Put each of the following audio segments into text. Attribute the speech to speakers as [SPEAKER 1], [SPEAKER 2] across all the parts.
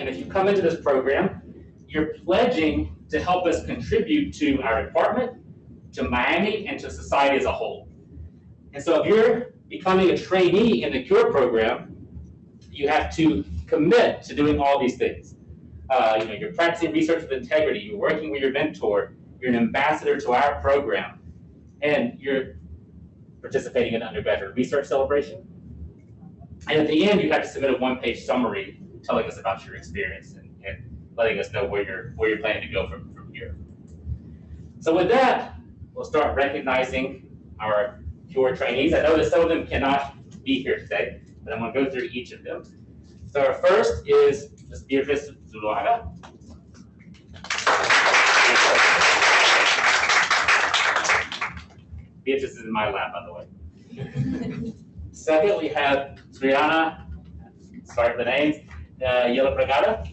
[SPEAKER 1] and if you come into this program, you're pledging to help us contribute to our department, to Miami, and to society as a whole. And so if you're becoming a trainee in the CURE program, you have to commit to doing all these things. You're practicing research with integrity, you're working with your mentor, you're an ambassador to our program, and you're participating in an undergraduate research celebration. And at the end, you have to submit a one-page summary telling us about your experience and letting us know where you're planning to go from here. So with that, we'll start recognizing our CURE trainees. I know that some of them cannot be here today, but I'm going to go through each of them. So our first is Ms. Beatrice Zuluaga. Beatrice is in my lab, by the way. Second, we have Sriana, sorry for the names, Yela Pragada.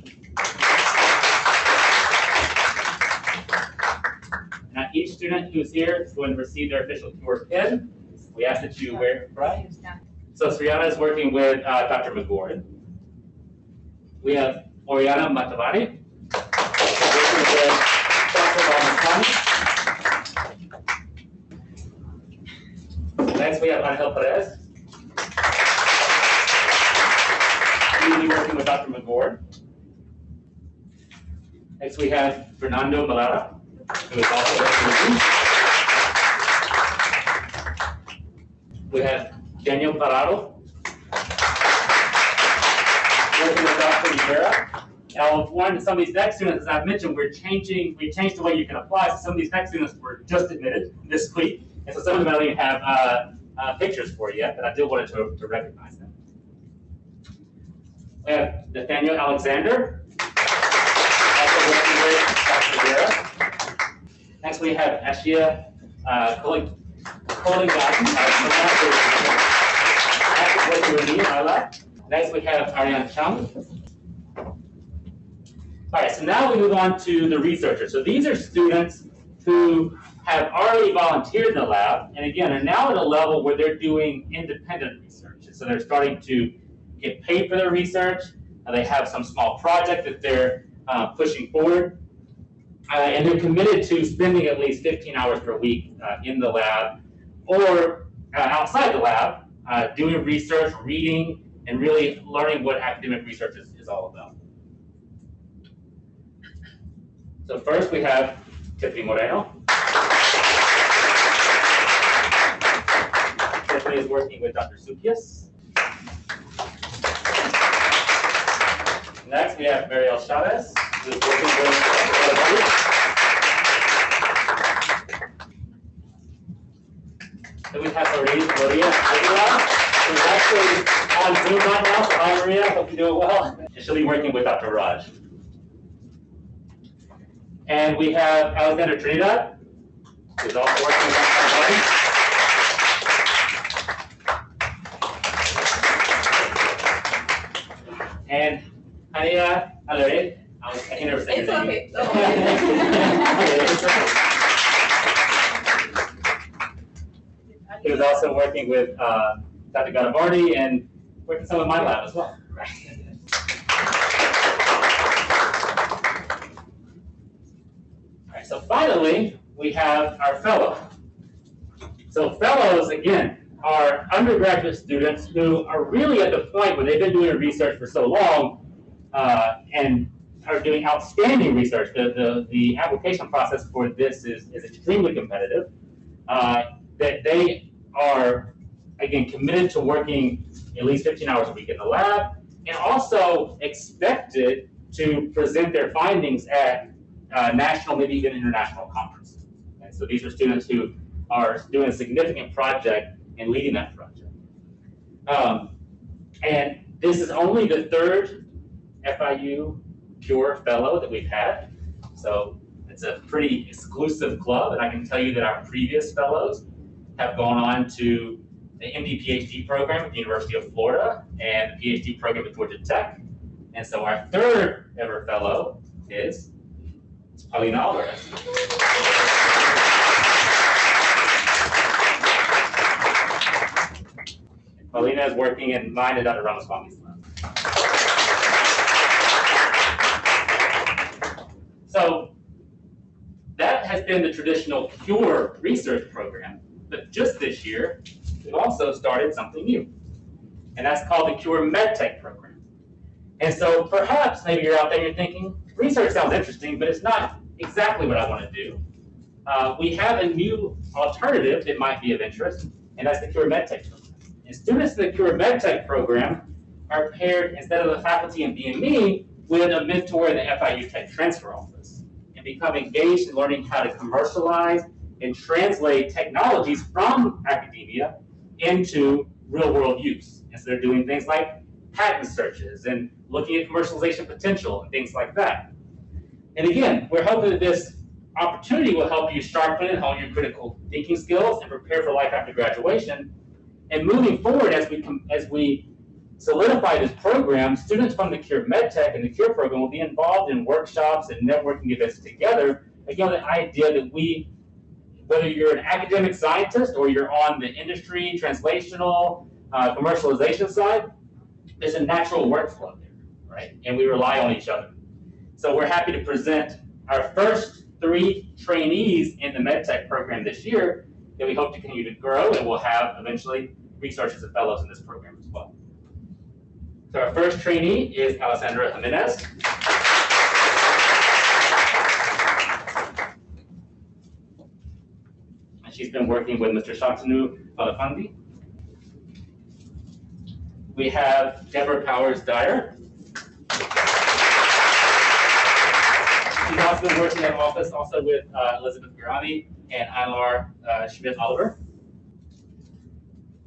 [SPEAKER 1] Now, each student who's here is going to receive their official CURE pin. We ask that you wear it right. So Sriana is working with Dr. McGordon. We have Oriana Matavani, working with Dr. Balmastani. Next, we have Angel Perez. He will be working with Dr. McGord. Next, we have Fernando Malara, who is also working with me. We have Daniel Parado, working with Dr. Rivera. Now, some of these next students, as I've mentioned, we changed the way you can apply. So some of these next students were just admitted this week. And so some of them don't even have pictures for you yet, but I did want to recognize them. We have Nathaniel Alexander, also working with Dr. Rivera. Next, we have Ashia Koligati, working with me in our lab. Next, we have Ariane Chung. All right, so now we move on to the researchers. So these are students who have already volunteered in the lab, and again, are now at a level where they're doing independent research. So they're starting to get paid for their research. They have some small project that they're pushing forward, and they're committed to spending at least 15 hours per week in the lab or outside the lab, doing research, reading, and really learning what academic research is all about. So first we have Tiffany Moreno. Tiffany is working with Dr. Sukias. Next we have Mariel Chavez, who is working with Dr. Then we have Maria Aguilar, who's actually on Zoom right now. So hi Maria, hope you're doing well. And she'll be working with Dr. Raj. And we have Alexander Trinidad, who's also working with Dr. Buddy. And Hania Alere, I can never say your name. It's okay. He was also working with Dr. Gadavardi and working some of my lab as well. So finally, we have our fellow. So fellows, again, are undergraduate students who are really at the point where they've been doing research for so long and are doing outstanding research. The application process for this is extremely competitive. That they are, again, committed to working at least 15 hours a week in the lab and also expected to present their findings at national, maybe even international conferences. And so these are students who are doing a significant project and leading that project. And this is only the third FIU CURE fellow that we've had. So it's a pretty exclusive club, and I can tell you that our previous fellows have gone on to the MD PhD program at the University of Florida and the PhD program at Georgia Tech. And so our third ever fellow is Paulina Alvarez. Paulina is working in mine and Dr. Ramaswamy's lab. been the traditional CURE research program, but just this year, we've also started something new, and that's called the CURE MedTech program. And so perhaps maybe you're out there and you're thinking, research sounds interesting, but it's not exactly what I want to do. We have a new alternative that might be of interest, and that's the CURE MedTech program. And students in the CURE MedTech program are paired, instead of the faculty in BME, with a mentor in the FIU Tech Transfer Office, and become engaged in learning how to commercialize and translate technologies from academia into real-world use. And so they're doing things like patent searches and looking at commercialization potential and things like that. And again, we're hoping that this opportunity will help you sharpen and hone your critical thinking skills and prepare for life after graduation. And moving forward, as we solidify this program, students from the CURE MedTech and the CURE program will be involved in workshops and networking events together. Again, the idea that whether you're an academic scientist or you're on the industry, translational, commercialization side, there's a natural workflow there, right? And we rely on each other. So we're happy to present our first 3 trainees in the MedTech program this year that we hope to continue to grow, and we'll have eventually researchers and fellows in this program as well. So our first trainee is Alessandra Jimenez. And she's been working with Mr. Shantanu Balafandi. We have Deborah Powers-Dyer. She's also been working in office also with Elizabeth Garami and Anwar Schmidt-Oliver.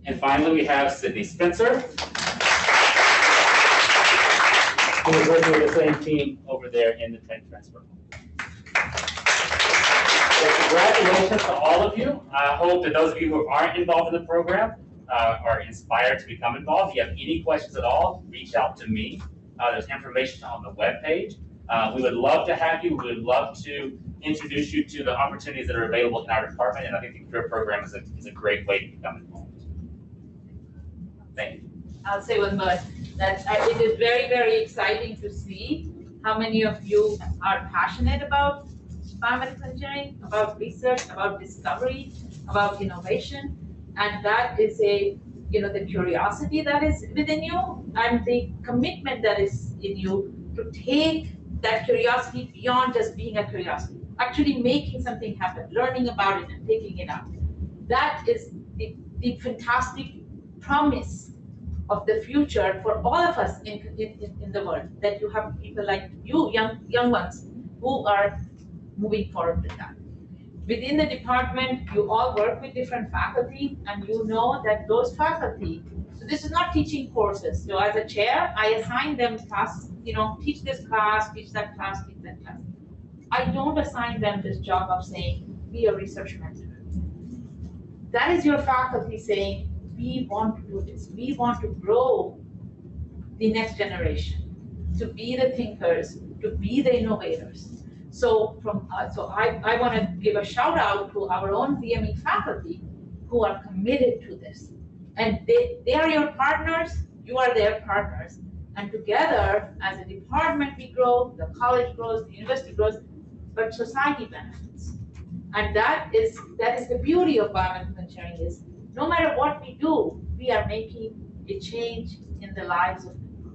[SPEAKER 1] And finally, we have Sydney Spencer, who is working with the same team over there in the tech transfer. So congratulations to all of you. I hope that those of you who aren't involved in the program are inspired to become involved. If you have any questions at all, reach out to me. There's information on the webpage. We would love to have you. We would love to introduce you to the opportunities that are available in our department, and I think the career program is a great way to become involved. Thank you.
[SPEAKER 2] I'll say one more, that it is very, very exciting to see how many of you are passionate about biomedical engineering, about research, about discovery, about innovation, and that is the curiosity that is within you and the commitment that is in you to take that curiosity beyond just being a curiosity, actually making something happen, learning about it and taking it out. That is the fantastic promise of the future for all of us in the world, that you have people like you, young ones, who are moving forward with that. Within the department, you all work with different faculty, and you know that those faculty, so this is not teaching courses. So as a chair, I assign them tasks, teach this class, teach that class, teach that class. I don't assign them this job of saying, be a research mentor. That is your faculty saying, we want to do this. We want to grow the next generation, to be the thinkers, to be the innovators. So I want to give a shout out to our own BME faculty who are committed to this. And they are your partners, you are their partners. And together, as a department, we grow, the college grows, the university grows, but society benefits. And that is the beauty of biomedical engineering, is no matter what we do, we are making a change in the lives of people.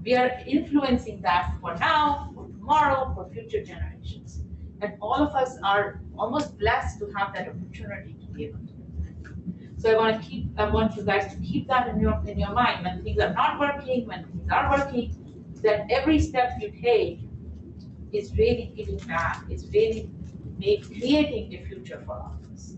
[SPEAKER 2] We are influencing that for now, for tomorrow, for future generations. And all of us are almost blessed to have that opportunity to be able to do that. So I want you guys to keep that in your mind. When things are not working, when things are working, that every step you take is really giving back, is really creating a future for all of us.